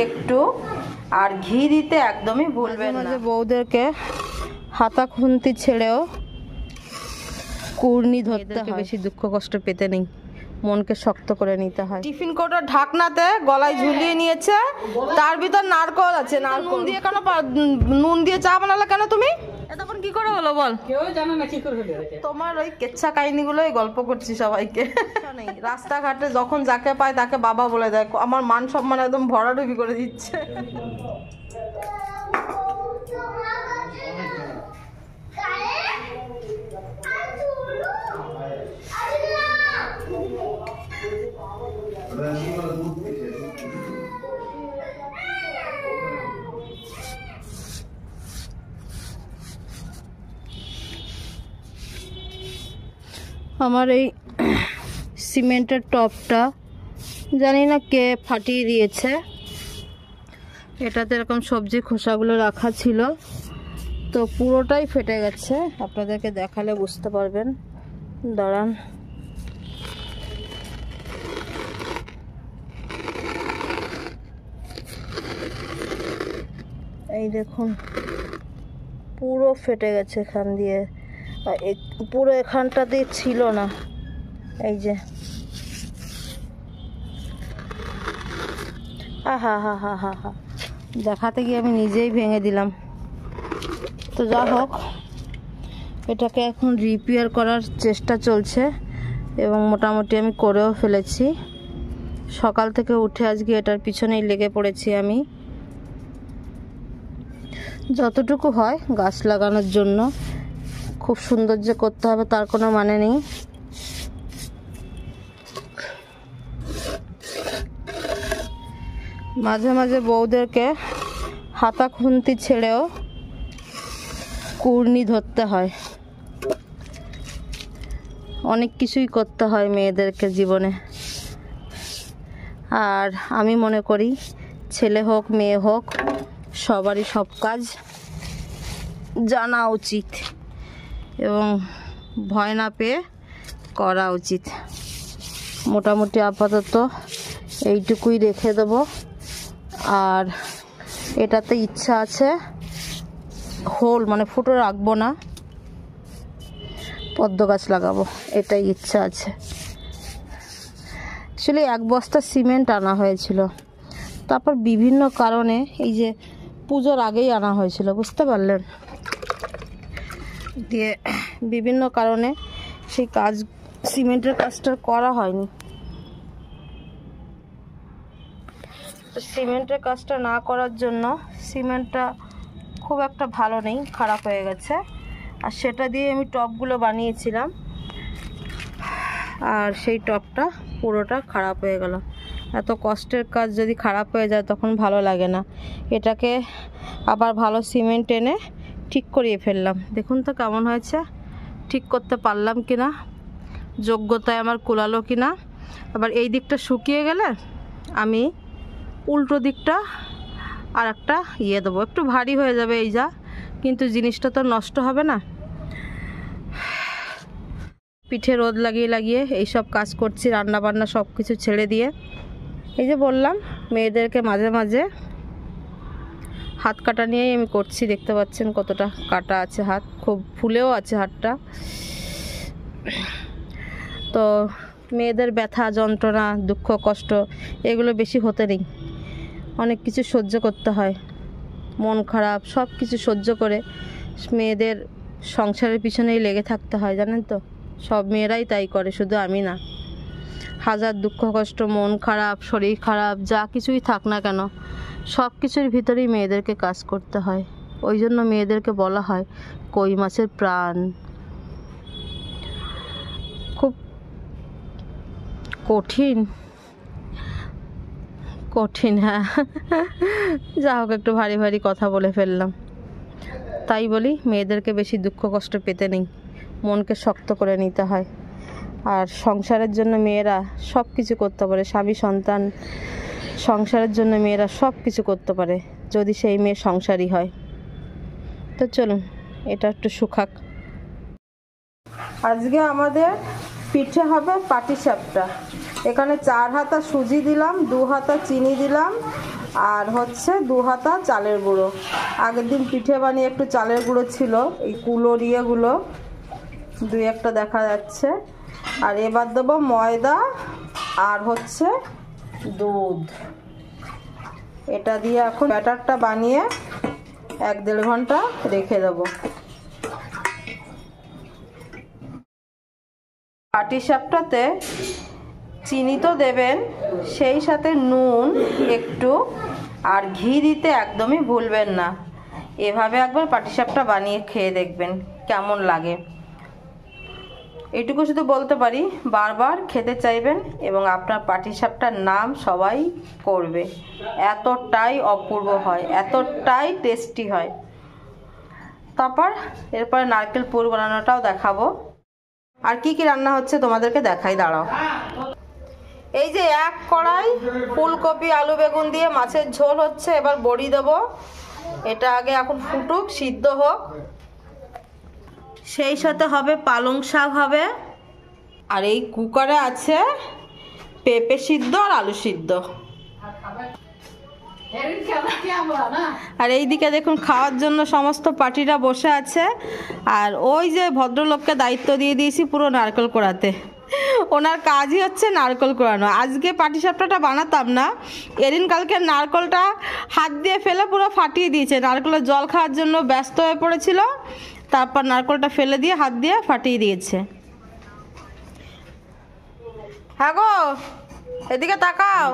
একটু, আর ঘি দিতে একদমই ভুলবেন না। বউদেরকে হাতা খুন্তি ছেড়েও কুর্নি ধরতে হয়, বেশি দুঃখ কষ্ট পেতে নেই, মনকে শক্ত করে নিতে হয়। টিফিন কৌটার ঢাকনাতে গলায় ঝুলিয়ে নিয়েছে, তার ভিতর নারকল আছে। নারকল দিয়ে কেন, নুন দিয়ে চা বানালে কেন তুমি? তখন কি করে হলো বল? কেউ জানে না কি করে হলো। তোমার ওই কেচ্ছা কাহিনীগুলোই গল্প করছি সবাইকে। রাস্তাঘাটে যখন যাকে পায় তাকে বাবা বলে দেয়, আমার মান সম্মান একদম ভরাডুবি করে দিচ্ছে। আমার এই সিমেন্টের টপটা জানি না কে ফাটিয়ে দিয়েছে। এটাতে এরকম সবজি খোসাগুলো রাখা ছিল, তো পুরোটাই ফেটে গেছে। আপনাদেরকে দেখালে বুঝতে পারবেন, দাঁড়ান। এই দেখুন, পুরো ফেটে গেছে এখান দিয়ে, পুরো এখানটাতে ছিল না। এই যে হা হা হা হা হা, দেখাতে গিয়ে আমি নিজেই ভেঙে দিলাম। তো যা হোক, এটাকে এখন রিপেয়ার করার চেষ্টা চলছে এবং মোটামুটি আমি করেও ফেলেছি। সকাল থেকে উঠে আজকে এটার পিছনেই লেগে পড়েছি আমি। যতটুকু হয় গাছ লাগানোর জন্য, খুব সৌন্দর্য করতে হবে তার কোনো মানে নেই। মাঝে মাঝে বউদেরকে হাতা খুন্তি ছেড়েও কুর্নি ধরতে হয়, অনেক কিছুই করতে হয় মেয়েদেরকে জীবনে। আর আমি মনে করি ছেলে হোক মেয়ে হোক সবারই সব কাজ জানা উচিত এবং ভয় না পেয়ে করা উচিত। মোটামুটি আপাতত এইটুকুই রেখে দেবো। আর এটাতে ইচ্ছা আছে হোল মানে ফুটো রাখবো না, পদ্ম গাছ লাগাবো, এটাই ইচ্ছা আছে। অ্যাকচুয়ালি 1 বস্তা সিমেন্ট আনা হয়েছিল, তারপর বিভিন্ন কারণে, এই যে পুজোর আগেই আনা হয়েছিল, বুঝতে পারলেন, দিয়ে বিভিন্ন কারণে সেই কাজ, সিমেন্টের কাজটা করা হয়নি। তো সিমেন্টের কাজটা না করার জন্য সিমেন্টটা খুব একটা ভালো নেই, খারাপ হয়ে গেছে। আর সেটা দিয়ে আমি টপগুলো বানিয়েছিলাম, আর সেই টপটা পুরোটা খারাপ হয়ে গেল। এত কষ্টের কাজ যদি খারাপ হয়ে যায় তখন ভালো লাগে না। এটাকে আবার ভালো সিমেন্ট এনে ঠিক করিয়ে ফেললাম। দেখুন তো কেমন হয়েছে, ঠিক করতে পারলাম কিনা, যোগ্যতায় আমার কুলালো কিনা। আবার এই দিকটা শুকিয়ে গেলে আমি উল্টো দিকটা আর একটা দেবো, একটু ভারী হয়ে যাবে এই যা, কিন্তু জিনিসটা তো নষ্ট হবে না। পিঠে রোদ লাগিয়ে লাগিয়ে এইসব কাজ করছি, রান্না বান্না সব কিছু ছেড়ে দিয়ে। এই যে বললাম মেয়েদেরকে মাঝে মাঝে হাত কাটা নিয়েই আমি করছি, দেখতে পাচ্ছেন কতটা কাটা আছে হাত, খুব ফুলেও আছে হাতটা। তো মেয়েদের ব্যথা যন্ত্রণা দুঃখ কষ্ট এগুলো বেশি হতে নেই, অনেক কিছু সহ্য করতে হয়, মন খারাপ সব কিছু সহ্য করে মেয়েদের সংসারের পিছনেই লেগে থাকতে হয়, জানেন তো। সব মেয়েরাই তাই করে, শুধু আমি না। হাজার দুঃখ কষ্ট, মন খারাপ, শরীর খারাপ, যা কিছুই থাক না কেন, সব কিছুর ভিতরেই মেয়েদেরকে কাজ করতে হয়। ওই জন্য মেয়েদেরকে বলা হয় কই মাছের প্রাণ। খুব কঠিন কঠিন, হ্যাঁ। যা হোক, একটু ভারী ভারী কথা বলে ফেললাম। তাই বলি মেয়েদেরকে বেশি দুঃখ কষ্ট পেতে নেই, মনকে শক্ত করে নিতে হয়। আর সংসারের জন্য মেয়েরা সব কিছু করতে পারে, স্বামী সন্তান সংসারের জন্য মেয়েরা সব কিছু করতে পারে, যদি সেই মেয়ে সংসারী হয়। তো চলুন এটা একটু শুকাক। আজকে আমাদের পিঠে হবে পাটিসাপটা। এখানে 4 হাতা সুজি দিলাম, 2 হাতা চিনি দিলাম, আর হচ্ছে 2 হাতা চালের গুঁড়ো। আগের দিন পিঠে বানিয়ে একটু চালের গুঁড়ো ছিল, এই কুলোর ইয়েগুলো 2-1টা দেখা যাচ্ছে। আর এবার দেবো ময়দা আর হচ্ছে দুধ। এটা দিয়ে এখন ব্যাটারটা বানিয়ে 1-1.5 ঘন্টা রেখে দেবো। পাটিসাপটাতে চিনি তো দেবেন, সেই সাথে নুন একটু আর ঘি দিতে একদমই ভুলবেন না। এভাবে একবার পাটিসাপটা বানিয়ে খেয়ে দেখবেন কেমন লাগে। এইটুকু শুধু বলতে পারি, বারবার খেতে চাইবেন এবং আপনার পাটিসাপটার নাম সবাই করবে। এতটাই অপূর্ব হয়, এতটাই টেস্টি হয়। এরপরে নারকেল পুর বানানোটাও দেখাবো। আর কি কি রান্না হচ্ছে তোমাদেরকে দেখাই, দাঁড়াও। এই যে 1 কড়াই ফুলকপি আলু বেগুন দিয়ে মাছের ঝোল হচ্ছে। এবার বড়ি দেবো। এটা আগে এখন ফুটুক, সিদ্ধ হোক। সেই সাথে হবে পালং শাক হবে। আর এই কুকারে আছে পেঁপে সিদ্ধ আর আলু সিদ্ধ। আর এইদিকে দেখুন খাওয়ার জন্য সমস্ত পার্টিরা বসে আছে। আর ওই যে ভদ্রলোককে দায়িত্ব দিয়ে দিয়েছি পুরো নারকেল কোড়াতে। ওনার কাজই হচ্ছে নারকেল কোড়ানো। আজকে পাটিসাপটাটা বানাতাম না, এদিন কালকে নারকেলটা হাত দিয়ে ফেলে পুরো ফাটিয়ে দিয়েছে। নারকেলের জল খাওয়ার জন্য ব্যস্ত হয়ে পড়েছিল, তারপর নারকেলটা ফেলে দিয়ে হাত দিয়ে ফাটিয়ে দিয়েছে। হ্যাঁ গো, এদিকে তাকাও।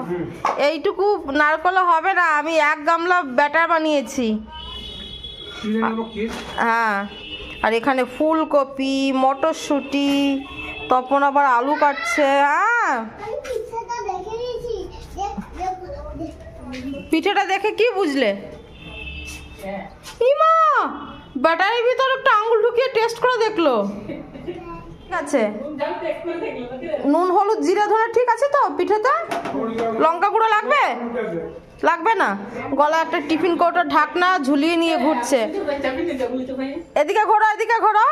এইটুকু নারকেল হবে না, আমি 1 গামলা ব্যাটার বানিয়েছি। হ্যাঁ, আর এখানে ফুলকপি, মটরশুঁটি, তপন আবার আলু কাটছে। হ্যাঁ, পিঠেটা দেখে কি বুঝলে? ইমা, ব্যাটারির ভিতরে একটা আঙুল ঢুকিয়ে টেস্ট করে দেখলো। ঠিক আছে, নুন হলুদ জিরা ধরে ঠিক আছে তো পিঠেতে? লঙ্কা গুঁড়ো লাগবে? লাগবে না। গলায় একটা টিফিন কৌটোর ঢাকনা ঝুলিয়ে নিয়ে ঘুরছে। এদিকে ঘোরো, এদিকে ঘোরো,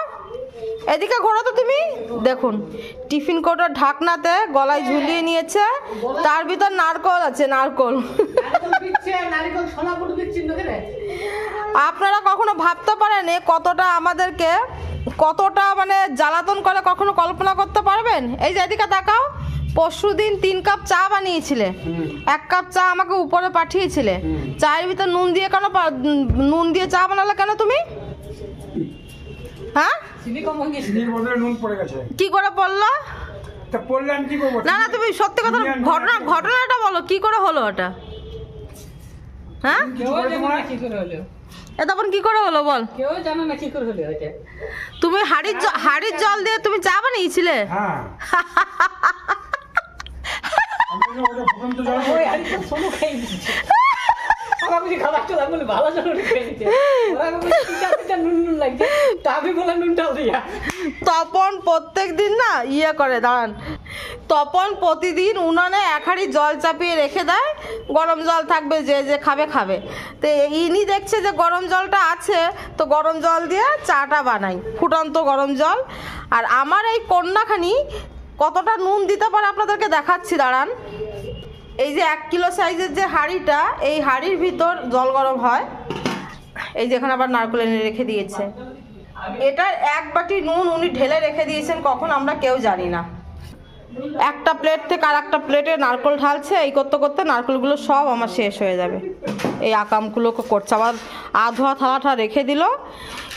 এদিকে ঘোরো তো তুমি। দেখুন, টিফিন কৌটোর ঢাকনাতে গলায় ঝুলিয়ে নিয়েছে, তার ভিতর নারকল আছে। নারকল আপনারা কখনো ভাবতে পারেন কতটা আমাদেরকে, কতটা মানে জ্বালাতন করে, কখনো কল্পনা করতে পারবেন? এই যে এদিকে তাকাও, পরশুদিন 3 কাপ চা বানিয়েছিলে, 1 কাপ চা আমাকে উপরে পাঠিয়েছিলে। চায়ের ভিতর নুন দিয়ে কেন, নুন দিয়ে চা বানালে কেন তুমি? হ্যাঁ, কি করে পড়লো? না না, তুমি সত্যি কথা, ঘটনাটা বলো, কি করে হলো ওটা? হ্যাঁ, তখন কি করে হলো বল? কেউ জানে না কি করে হলো এটা। তুমি হাড়ির জল দিয়ে তুমি চা বানিয়েছিলে? হ্যাঁ। তপন প্রত্যেক দিন না ইয়ে করে, দাঁড়ান, তপন প্রতিদিন উনানে 1 হাঁড়ি জল চাপিয়ে রেখে দেয়, গরম জল থাকবে, যে যে খাবে খাবে। তো ইনি দেখছে যে গরম জলটা আছে, তো গরম জল দিয়ে চাটা বানাই, ফুটন্ত গরম জল। আর আমার এই কন্যাখানি কতটা নুন দিতে পারে আপনাদেরকে দেখাচ্ছি, দাঁড়ান। এই যে 1 কিলো সাইজের যে হাঁড়িটা, এই হাঁড়ির ভিতর জল গরম হয়। এই যে এখানে আবার নারকেল এনে রেখে দিয়েছে। এটার 1 বাটি নুন উনি ঢেলে রেখে দিয়েছেন, কখন আমরা কেউ জানি না। একটা প্লেট থেকে আর একটা প্লেটে নারকেল ঢালছে। এই করতে করতে নারকেলগুলো সব আমার শেষ হয়ে যাবে। এই আকামগুলোকে করছে। আবার আধোয়া থালাটা রেখে দিল,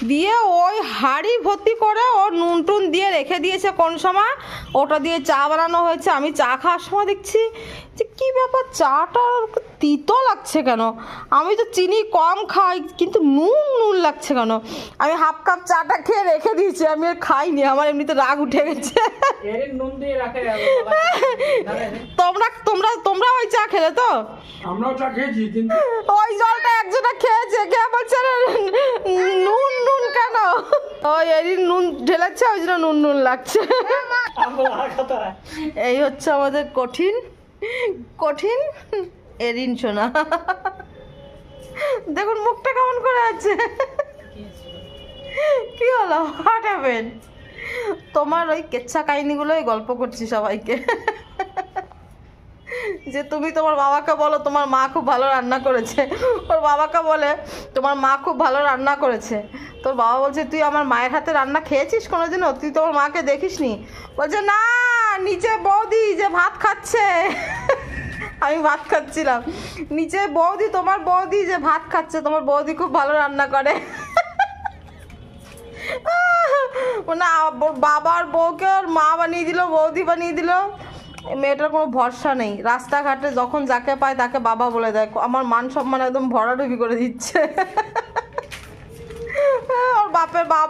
দিয়ে ওই হাঁড়ি ভর্তি করে ও নুন টুন দিয়ে রেখে দিয়েছে। কোন সময় ওটা দিয়ে চা বানানো হয়েছে। আমি চা খাওয়ার সময় দেখছি যে কী ব্যাপার, চাটা তিতো লাগছে কেন? আমি তো চিনি কম খাই, কিন্তু নুন লাগছে কেন? আমি 1/2 কাপ চাটা খেয়ে রেখে দিয়েছি, আমি আর খাইনি। আমার এমনিতে রাগ উঠে গেছে। তোমরা ওই চা খেলে তো? আমরাও চা খেয়েছি, কিন্তু ওই জলটা একজনা খেয়েছে, কে বলছে নুন কেন? ওই এদিন নুন ঢেলেছে, ওই জন্য নুন লাগছে। এই হচ্ছে আমাদের কঠিন এরিন সোনা। দেখুন মুখটা কেমন করে আছে। কি হলো, হোয়াট হ্যাপেন্ড? তোমার ওই কেচ্ছা কাহিনীগুলোই গল্প করছি সবাইকে। যে তুমি তোমার বাবাকে বলো তোমার মা খুব ভালো রান্না করেছে। ওর বাবাকে বলে তোমার মা খুব ভালো রান্না করেছে। তোর বাবা বলছে তুই আমার মায়ের হাতে রান্না খেয়েছিস কোনোদিনও? তুই তোমার মাকে দেখিসনি? বলছে না, নিচে বৌদি যে ভাত খাচ্ছে। আমি ভাত খাচ্ছিলাম, নিচে বৌদি, তোমার বৌদি যে ভাত খাচ্ছে, তোমার বৌদি খুব ভালো রান্না করে। না, বাবার বউকে ওর মা বানিয়ে দিল, বৌদি বানিয়ে দিল। মেয়েটার কোনো ভরসা নেই, রাস্তাঘাটে যখন যাকে পায় তাকে বাবা বলে দেয়। আমার মান সম্মান একদম ভরাডুবি করে দিচ্ছে। ওর বাপের বাপ।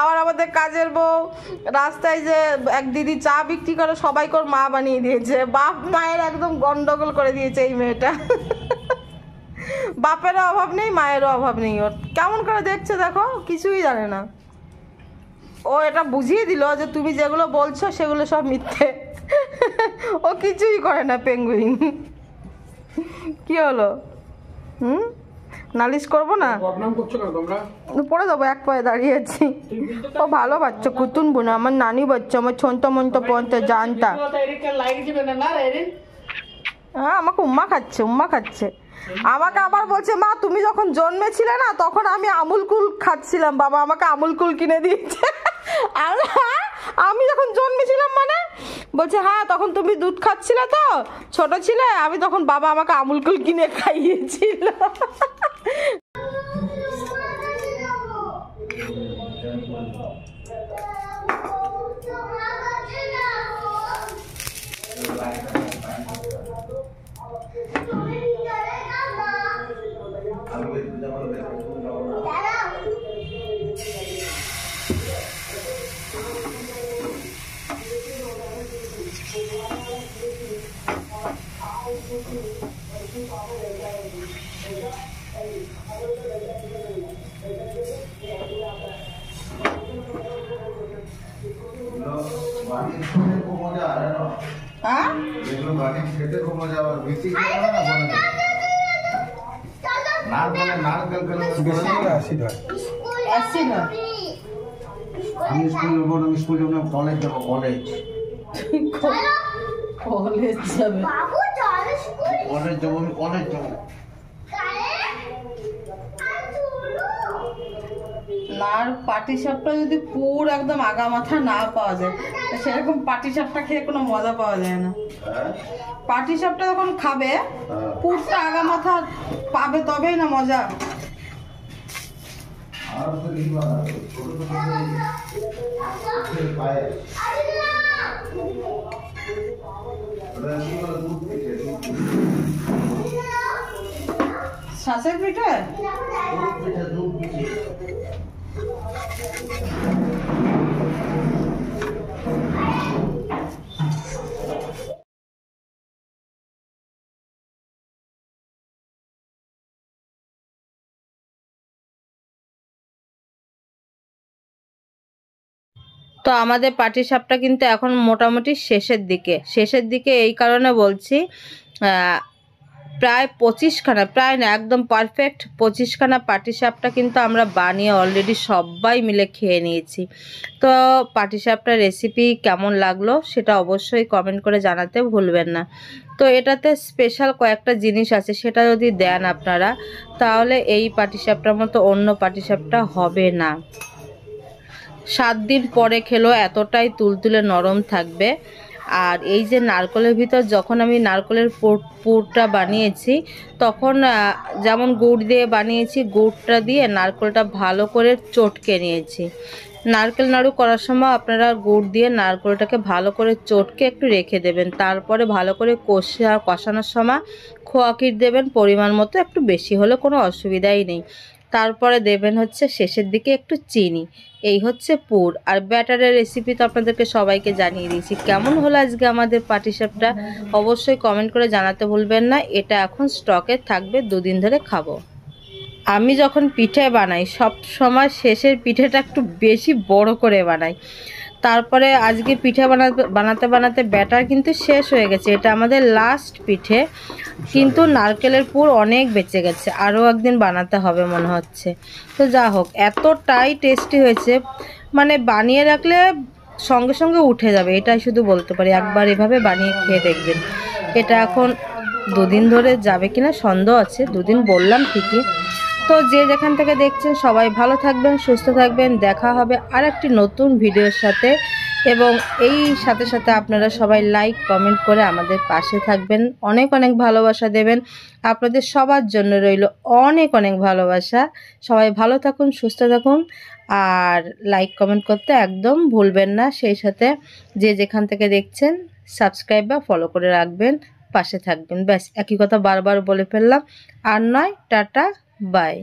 আবার আমাদের কাজের বউ রাস্তায় যে এক দিদি চা বিক্রি করে সবাইকে ওর মা বানিয়ে দিয়েছে। বাপ মায়ের একদম গন্ডগোল করে দিয়েছে এই মেয়েটা। বাপেরও অভাব নেই, মায়েরও অভাব নেই। ওর কেমন করে দেখছে দেখো, কিছুই জানে না। ও এটা বুঝিয়ে দিল যে তুমি যেগুলো বলছো সেগুলো সব মিথ্যে। ও কিছুই করে না পেঙ্গুইন। কি হলো? নালিশ করবো না, পড়ে যাবো, এক পায়ে দাঁড়িয়েছি। ও ভালো বাচ্চা, কুতুন বোনা, আমার নানি বাচ্চা, আমার ছন্তা মন্তা পন্তা জানতা। হ্যাঁ, আমাকে উম্মা খাচ্ছে, উম্মা খাচ্ছে। আমাকে আবার বলছে মা তুমি যখন জন্মেছিলে না তখন আমি আমুল কুল খাচ্ছিলাম, বাবা আমাকে আমুল কুল কিনে দিয়েছে। আর আমি যখন জন্মেছিলাম মানে বলছে হ্যাঁ তখন তুমি দুধ খাচ্ছিলে তো, ছোট ছিলে, আমি তখন বাবা আমাকে আমুল কুল কিনে খাইয়েছিল। আমি স্কুল যাবো না, স্কুল যাবো না, কলেজ যাবো, কলেজ কলেজ যাবে, কলেজ যাবো, আমি কলেজ যাবো। আর পাটিসাপটা যদি পুরো একদম আগা মাথা না পাওয়া যায়, সেরকম পাটিসাপটা খেয়ে কোনো মজা পাওয়া যায় না। পাটিসাপটা যখন খাবে পুরটা আগা মাথা পাবে তবেই না মজা। শ্বাসের পিঠে তো আমাদের পাটিসাপটা কিন্তু এখন মোটামুটি শেষের দিকে এই কারণে বলছি, প্রায় 25খানা, প্রায় না একদম পারফেক্ট 25খানা পাটিসাপটা কিন্তু আমরা বানিয়ে অলরেডি সবাই মিলে খেয়ে নিয়েছি। তো পাটিসাপটার রেসিপি কেমন লাগলো সেটা অবশ্যই কমেন্ট করে জানাতে ভুলবেন না। তো এটাতে স্পেশাল কয়েকটা জিনিস আছে, সেটা যদি দেন আপনারা তাহলে এই পাটিসাপটার মতো অন্য পাটিসাপটা হবে না। 7 দিন পরে খেলেও এতটাই তুলতুলে নরম থাকবে। আর এই যে নারকেলের ভিতর যখন আমি নারকেলের পুরটা বানিয়েছি তখন যেমন গুড় দিয়ে বানিয়েছি, গুড়টা দিয়ে নারকেলটা ভালো করে চটকে নিয়েছি। নারকেল নাড়ু করার সময় আপনারা গুড় দিয়ে নারকেলটাকে ভালো করে চটকে একটু রেখে দেবেন, তারপরে ভালো করে কষানোর সময় খোয়া ক্ষীর দেবেন পরিমাণ মতো, একটু বেশি হলে কোনো অসুবিধাই নেই। তারপরে দেবেন হচ্ছে শেষের দিকে একটু চিনি। এই হচ্ছে পুর। আর ব্যাটারের রেসিপি তো আপনাদেরকে সবাইকে জানিয়ে দিয়েছি। কেমন হলো আজকে আমাদের পাটিসাপটা অবশ্যই কমেন্ট করে জানাতে ভুলবেন না। এটা এখন স্টকে থাকবে, 2 দিন ধরে খাবো। আমি যখন পিঠে বানাই সব সময় শেষের পিঠেটা একটু বেশি বড় করে বানাই। তারপরে আজকে পিঠে বানাতে ব্যাটার কিন্তু শেষ হয়ে গেছে, এটা আমাদের লাস্ট পিঠে, কিন্তু নারকেলের পুর অনেক বেঁচে গেছে, আরও একদিন বানাতে হবে মনে হচ্ছে। তো যা হোক, এতটাই টেস্টি হয়েছে, মানে বানিয়ে রাখলে সঙ্গে সঙ্গে উঠে যাবে, এটাই শুধু বলতে পারি। একবার এভাবে বানিয়ে খেয়ে দেখবেন। এটা এখন 2 দিন ধরে যাবে কিনা সন্দেহ আছে, 2 দিন বললাম ঠিকই। তো যে যেখান থেকে দেখছেন সবাই ভালো থাকবেন, সুস্থ থাকবেন। দেখা হবে আর একটি নতুন ভিডিওর সাথে, এবং এই সাথে সাথে আপনারা সবাই লাইক কমেন্ট করে আমাদের পাশে থাকবেন, অনেক অনেক ভালোবাসা দেবেন। আপনাদের সবার জন্য রইল অনেক অনেক ভালোবাসা। সবাই ভালো থাকুন, সুস্থ থাকুন, আর লাইক কমেন্ট করতে একদম ভুলবেন না। সেই সাথে যে যেখান থেকে দেখছেন সাবস্ক্রাইব বা ফলো করে রাখবেন, পাশে থাকবেন। ব্যাস একই কথা বারবার বলে ফেললাম। আর নয়, টাটা বাই।